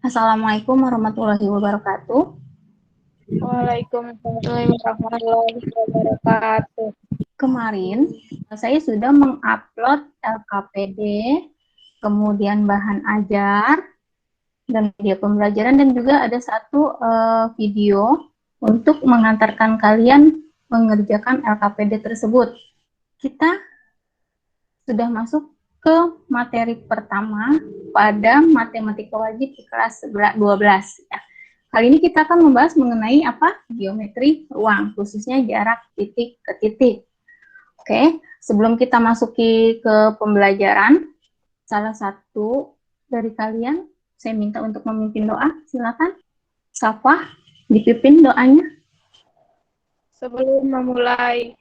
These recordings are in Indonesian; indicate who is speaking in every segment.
Speaker 1: Assalamualaikum warahmatullahi wabarakatuh.
Speaker 2: Waalaikumsalam warahmatullahi wabarakatuh.
Speaker 1: Kemarin saya sudah mengupload LKPD, kemudian bahan ajar, dan media pembelajaran, dan juga ada satu video untuk mengantarkan kalian mengerjakan LKPD tersebut. Kita sudah masuk ke materi pertama pada matematika wajib di kelas 12. Ya. Kali ini kita akan membahas mengenai apa? Geometri ruang, khususnya jarak titik ke titik. Oke, sebelum kita masuki ke pembelajaran, salah satu dari kalian saya minta untuk memimpin doa. Silakan, Safah, dipimpin doanya.
Speaker 2: Sebelum memulai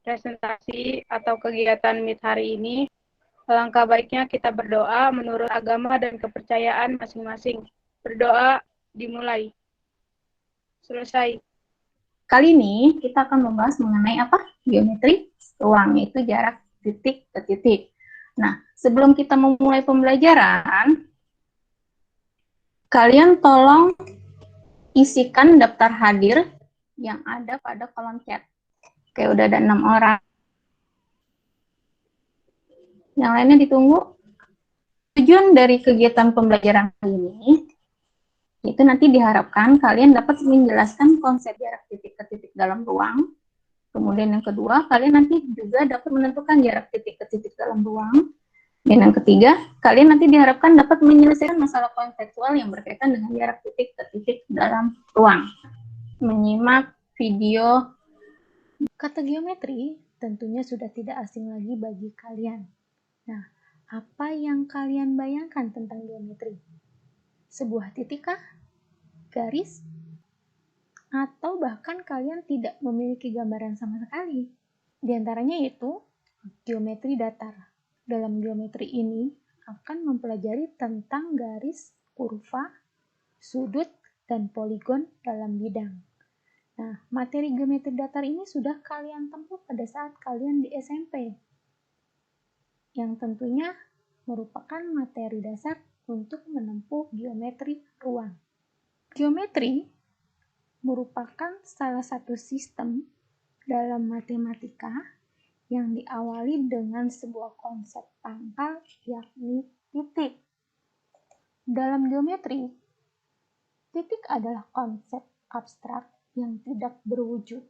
Speaker 2: presentasi atau kegiatan Meet hari ini, alangkah baiknya kita berdoa menurut agama dan kepercayaan masing-masing. Berdoa dimulai. Selesai.
Speaker 1: Kali ini kita akan membahas mengenai apa? Geometri ruang, yaitu jarak titik ke titik. Nah, sebelum kita memulai pembelajaran, kalian tolong isikan daftar hadir yang ada pada kolom chat. Oke, udah ada 6 orang. Yang lainnya ditunggu. Tujuan dari kegiatan pembelajaran kali ini, itu nanti diharapkan kalian dapat menjelaskan konsep jarak titik ke titik dalam ruang. Kemudian yang kedua, kalian nanti juga dapat menentukan jarak titik ke titik dalam ruang. Dan yang ketiga, kalian nanti diharapkan dapat menyelesaikan masalah konseptual yang berkaitan dengan jarak titik ke titik dalam ruang. Menyimak video.
Speaker 3: Kata geometri tentunya sudah tidak asing lagi bagi kalian. Nah, apa yang kalian bayangkan tentang geometri? Sebuah titik kah? Garis? Atau bahkan kalian tidak memiliki gambaran sama sekali? Di antaranya yaitu geometri datar. Dalam geometri ini akan mempelajari tentang garis, kurva, sudut, dan poligon dalam bidang. Nah, materi geometri datar ini sudah kalian tempuh pada saat kalian di SMP, yang tentunya merupakan materi dasar untuk menempuh geometri ruang. Geometri merupakan salah satu sistem dalam matematika yang diawali dengan sebuah konsep pangkal, yakni titik. Dalam geometri, titik adalah konsep abstrak yang tidak berwujud.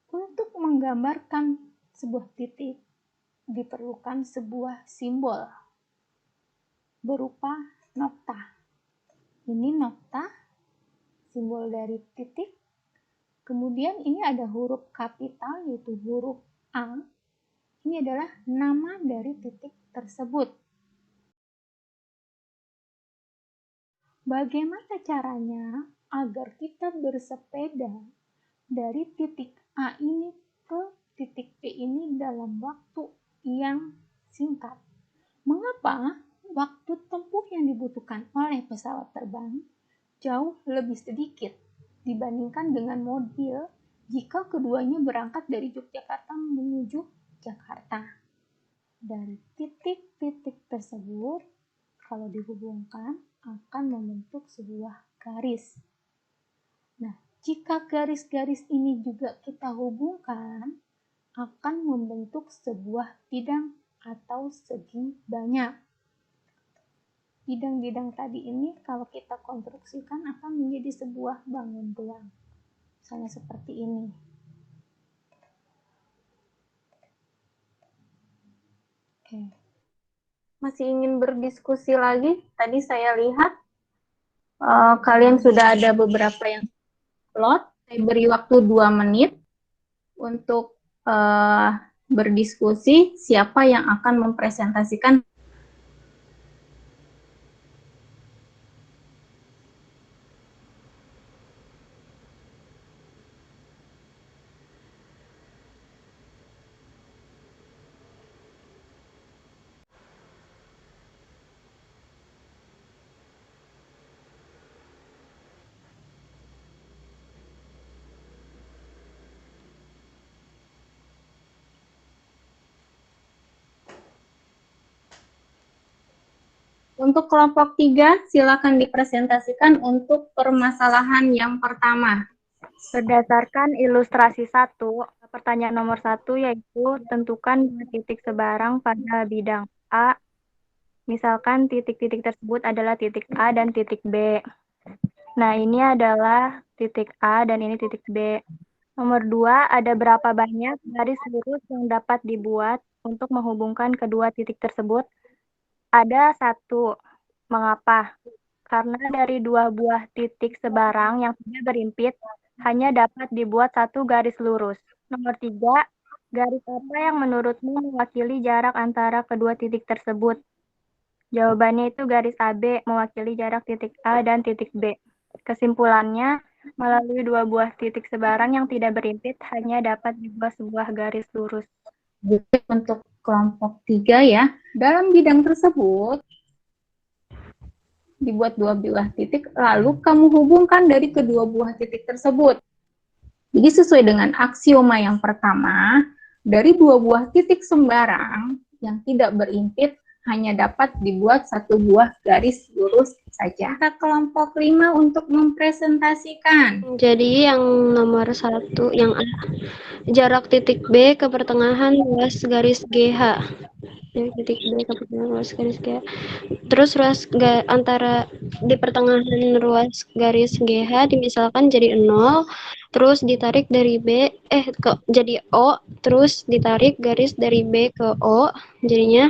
Speaker 3: Untuk menggambarkan sebuah titik, diperlukan sebuah simbol berupa nokta. Ini nokta, simbol dari titik. Kemudian ini ada huruf kapital, yaitu huruf A. Ini adalah nama dari titik tersebut. Bagaimana caranya agar kita bersepeda dari titik A ini ke titik B ini dalam waktu yang singkat? Mengapa waktu tempuh yang dibutuhkan oleh pesawat terbang jauh lebih sedikit dibandingkan dengan mobil jika keduanya berangkat dari Yogyakarta menuju Jakarta? Dari titik-titik tersebut, kalau dihubungkan, akan membentuk sebuah garis. Nah, jika garis-garis ini juga kita hubungkan, akan membentuk sebuah bidang atau segi banyak. Bidang-bidang tadi ini kalau kita konstruksikan akan menjadi sebuah bangun ruang. Misalnya seperti ini. Oke.
Speaker 1: Masih ingin berdiskusi lagi? Tadi saya lihat kalian sudah ada beberapa yang upload. Saya beri waktu 2 menit untuk berdiskusi siapa yang akan mempresentasikan. Untuk kelompok 3, silakan dipresentasikan untuk permasalahan yang pertama.
Speaker 4: Berdasarkan ilustrasi 1, pertanyaan nomor 1 yaitu tentukan dua titik sebarang pada bidang A. Misalkan titik-titik tersebut adalah titik A dan titik B. Nah, ini adalah titik A dan ini titik B. Nomor 2, ada berapa banyak garis lurus yang dapat dibuat untuk menghubungkan kedua titik tersebut? Ada 1. Mengapa? Karena dari dua buah titik sebarang yang tidak berimpit, hanya dapat dibuat satu garis lurus. Nomor 3, garis apa yang menurutmu mewakili jarak antara kedua titik tersebut? Jawabannya itu garis AB mewakili jarak titik A dan titik B. Kesimpulannya, melalui dua buah titik sebarang yang tidak berimpit, hanya dapat dibuat sebuah garis lurus.
Speaker 1: Jadi untuk kelompok 3 ya, dalam bidang tersebut, dibuat dua buah titik, lalu kamu hubungkan dari kedua buah titik tersebut. Jadi sesuai dengan aksioma yang pertama, dari dua buah titik sembarang yang tidak berimpit, hanya dapat dibuat satu buah garis lurus saja. Kita kelompok 5 untuk mempresentasikan.
Speaker 5: Jadi yang nomor 1, yang A, jarak titik B ke pertengahan ruas garis GH. Titik B ke pertengahan ruas garis GH. Terus ruas antara di pertengahan ruas garis GH dimisalkan jadi 0, terus ditarik dari B jadi O, terus ditarik garis dari B ke O, jadinya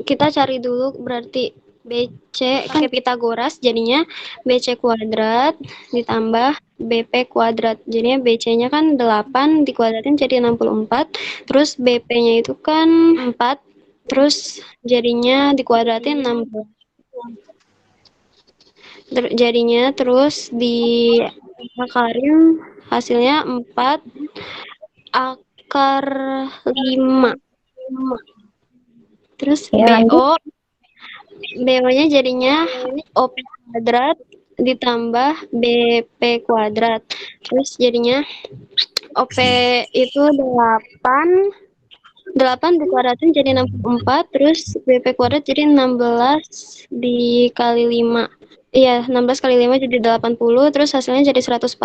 Speaker 5: kita cari dulu berarti BC pakai Pitagoras, jadinya BC kuadrat ditambah BP kuadrat. Jadinya BC-nya kan 8 dikuadratin jadi 64, terus BP-nya itu kan 4, terus jadinya dikuadratin 16. Jadinya terus diakarin hasilnya 4 akar 5. Terus BO-nya jadinya OP kuadrat ditambah BP kuadrat. Terus jadinya OP itu 8 dikuadratin jadi 64, terus BP kuadrat jadi 16 dikali 5. Iya, 16 kali 5 jadi 80, terus hasilnya jadi 144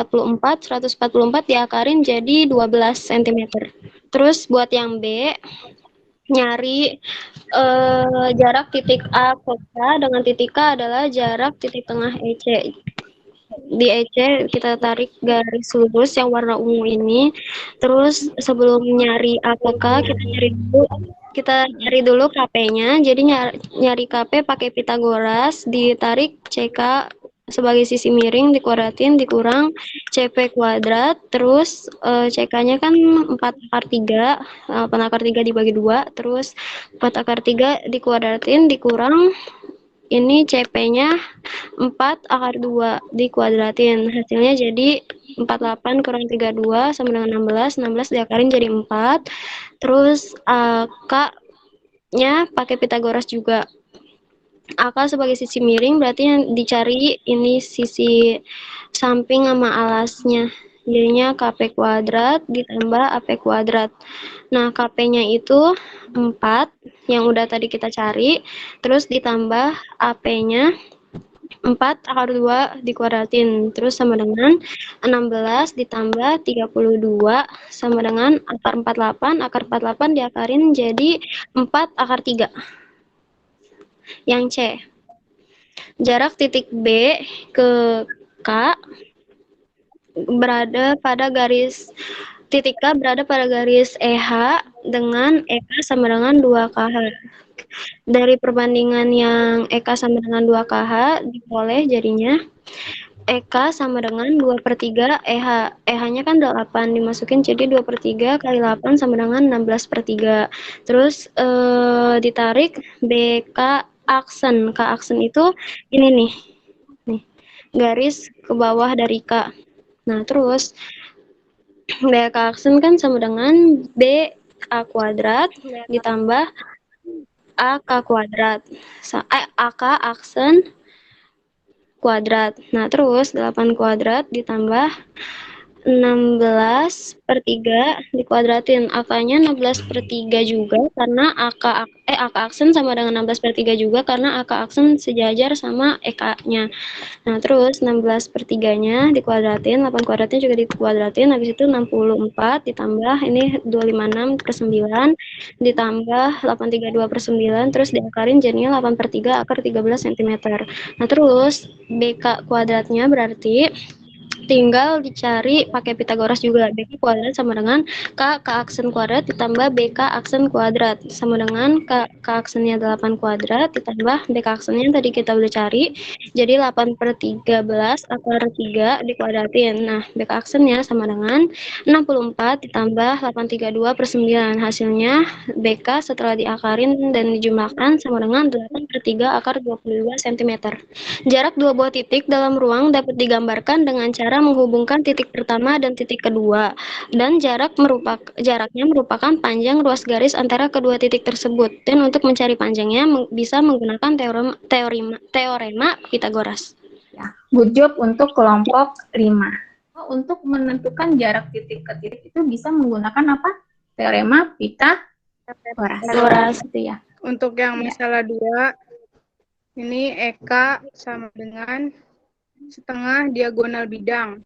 Speaker 5: diakarin jadi 12 cm. Terus buat yang B, nyari jarak titik A ke K dengan titik K adalah jarak titik tengah EC. Di EC kita tarik garis lurus yang warna ungu ini. Terus sebelum nyari A ke K, kita nyari dulu KP-nya. Jadi nyari KP pakai Pitagoras, ditarik CK sebagai sisi miring, dikuadratin, dikurang CP kuadrat, terus CK-nya kan 4 akar 3, 8 akar 3 dibagi 2, terus 4 akar 3 dikuadratin, dikurang, ini CP-nya 4 akar 2 dikuadratin, hasilnya jadi 48 kurang 32 sama dengan 16, 16 diakarin jadi 4, terus K-nya pakai Pitagoras juga. AK sebagai sisi miring berarti yang dicari ini sisi samping sama alasnya. Jadinya KP kuadrat ditambah AP kuadrat. Nah, KP-nya itu 4 yang udah tadi kita cari, terus ditambah AP-nya 4 akar 2 dikuadratin, terus sama dengan 16 ditambah 32 sama dengan akar 48, akar 48 diakarin jadi 4 akar 3. Yang C, jarak titik B ke K berada pada garis titik K berada pada garis EH dengan EK sama dengan 2KH. Dari perbandingan yang EK sama dengan 2KH diperoleh jadinya EK sama dengan 2/3 EH. EH-nya kan 8 dimasukin jadi 2/3 kali 8 sama dengan 16/3. Terus ditarik BK aksen. K aksen itu ini nih. Garis ke bawah dari K. Nah, terus BK aksen kan sama dengan BA kuadrat ditambah AK kuadrat. AK aksen kuadrat. Nah, terus 8 kuadrat ditambah 16/3 dikuadratin. A-nya 16/3 juga karena AK aksen sama dengan 16/3 juga karena AK aksen sejajar sama EK-nya. Nah, terus 16/3-nya dikuadratin, 8 kuadratnya juga dikuadratin, habis itu 64 ditambah ini 256/9 ditambah 832/9 terus diakarin jadinya 8/3 akar 13 cm. Nah, terus BK kuadratnya berarti tinggal dicari pakai Pitagoras juga. BK kuadrat sama dengan K aksen kuadrat ditambah BK aksen kuadrat sama dengan K aksennya 8 kuadrat ditambah BK aksennya yang tadi kita udah cari. Jadi 8/13 akar 3 dikuadratin. Nah, BK aksennya sama dengan 64 ditambah 832/9. Hasilnya BK setelah diakarin dan dijumlahkan sama dengan 8/3 akar 22 cm. Jarak dua buah titik dalam ruang dapat digambarkan dengan cara menghubungkan titik pertama dan titik kedua, dan jaraknya merupakan panjang ruas garis antara kedua titik tersebut. Dan untuk mencari panjangnya bisa menggunakan teorema Pitagoras.
Speaker 1: Ya, good job untuk kelompok 5. Untuk menentukan jarak titik ke titik itu bisa menggunakan apa? Teorema Pitagoras. Itu ya.
Speaker 2: Untuk yang masalah 2, ini EK sama dengan setengah diagonal bidang.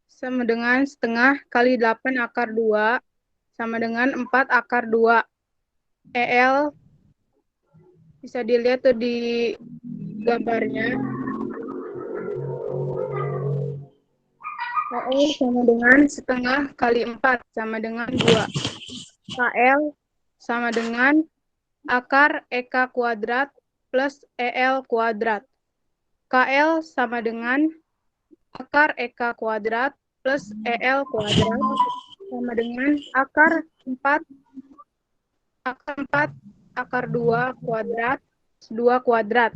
Speaker 2: Sama dengan setengah kali 8 akar 2 sama dengan 4 akar 2. EL bisa dilihat tuh di gambarnya. EL sama dengan setengah kali 4 sama dengan 2. KL sama dengan akar EK kuadrat plus EL kuadrat. KL sama dengan akar EK kuadrat plus EL kuadrat sama dengan akar 4 akar 2 kuadrat 2 kuadrat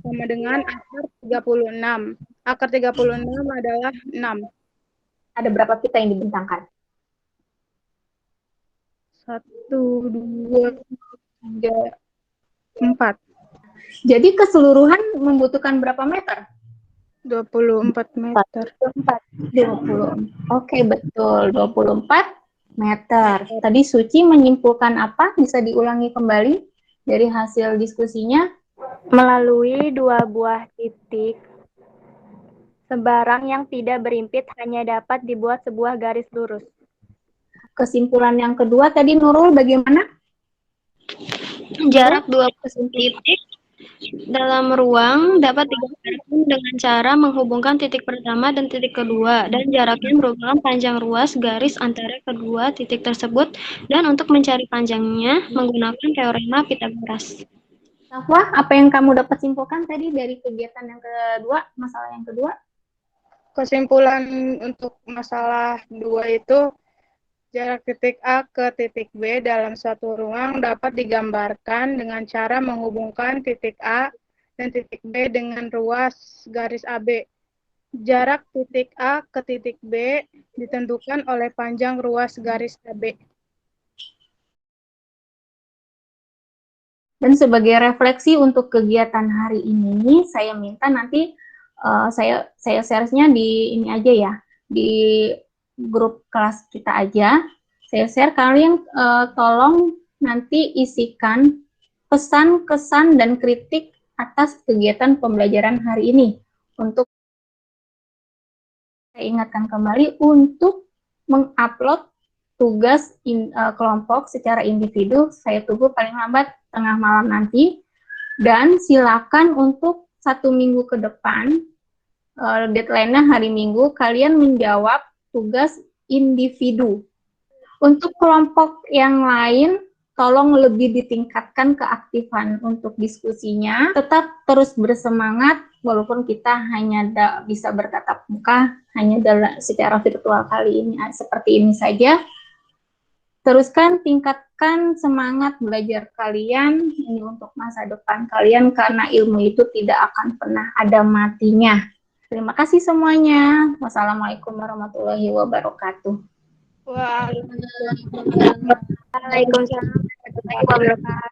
Speaker 2: sama dengan akar 36. Akar 36 adalah 6.
Speaker 1: Ada berapa pita yang dibentangkan?
Speaker 2: 1, 2, 3, 4.
Speaker 1: Jadi keseluruhan membutuhkan berapa meter?
Speaker 2: 24 meter.
Speaker 1: 20. Oke, betul. 24 meter. Tadi Suci menyimpulkan apa? Bisa diulangi kembali dari hasil diskusinya?
Speaker 4: Melalui dua buah titik, sebarang yang tidak berimpit hanya dapat dibuat sebuah garis lurus.
Speaker 1: Kesimpulan yang kedua tadi Nurul bagaimana?
Speaker 5: Jarak dua titik dalam ruang dapat digambarkan dengan cara menghubungkan titik pertama dan titik kedua, dan jaraknya merupakan panjang ruas garis antara kedua titik tersebut, dan untuk mencari panjangnya menggunakan teorema Pitagoras.
Speaker 1: Safwa, apa yang kamu dapat simpulkan tadi dari kegiatan yang kedua, masalah yang kedua?
Speaker 2: Kesimpulan untuk masalah 2 itu, jarak titik A ke titik B dalam suatu ruang dapat digambarkan dengan cara menghubungkan titik A dan titik B dengan ruas garis AB. Jarak titik A ke titik B ditentukan oleh panjang ruas garis AB.
Speaker 1: Dan sebagai refleksi untuk kegiatan hari ini, saya minta nanti saya share-nya di ini aja ya, di grup kelas kita aja. Saya share, kalian tolong nanti isikan pesan, kesan, dan kritik atas kegiatan pembelajaran hari ini. Untuk saya ingatkan kembali untuk mengupload tugas kelompok secara individu, saya tunggu paling lambat tengah malam nanti. Dan silakan untuk 1 minggu ke depan, deadline-nya hari Minggu, kalian menjawab tugas individu. Untuk kelompok yang lain, tolong lebih ditingkatkan keaktifan untuk diskusinya. Tetap terus bersemangat, walaupun kita hanya bisa bertatap muka, hanya secara virtual kali ini, seperti ini saja. Teruskan, tingkatkan semangat belajar kalian, ini untuk masa depan kalian, karena ilmu itu tidak akan pernah ada matinya. Terima kasih semuanya. Wassalamualaikum warahmatullahi wabarakatuh.
Speaker 2: Waalaikumsalam
Speaker 4: warahmatullahi wabarakatuh.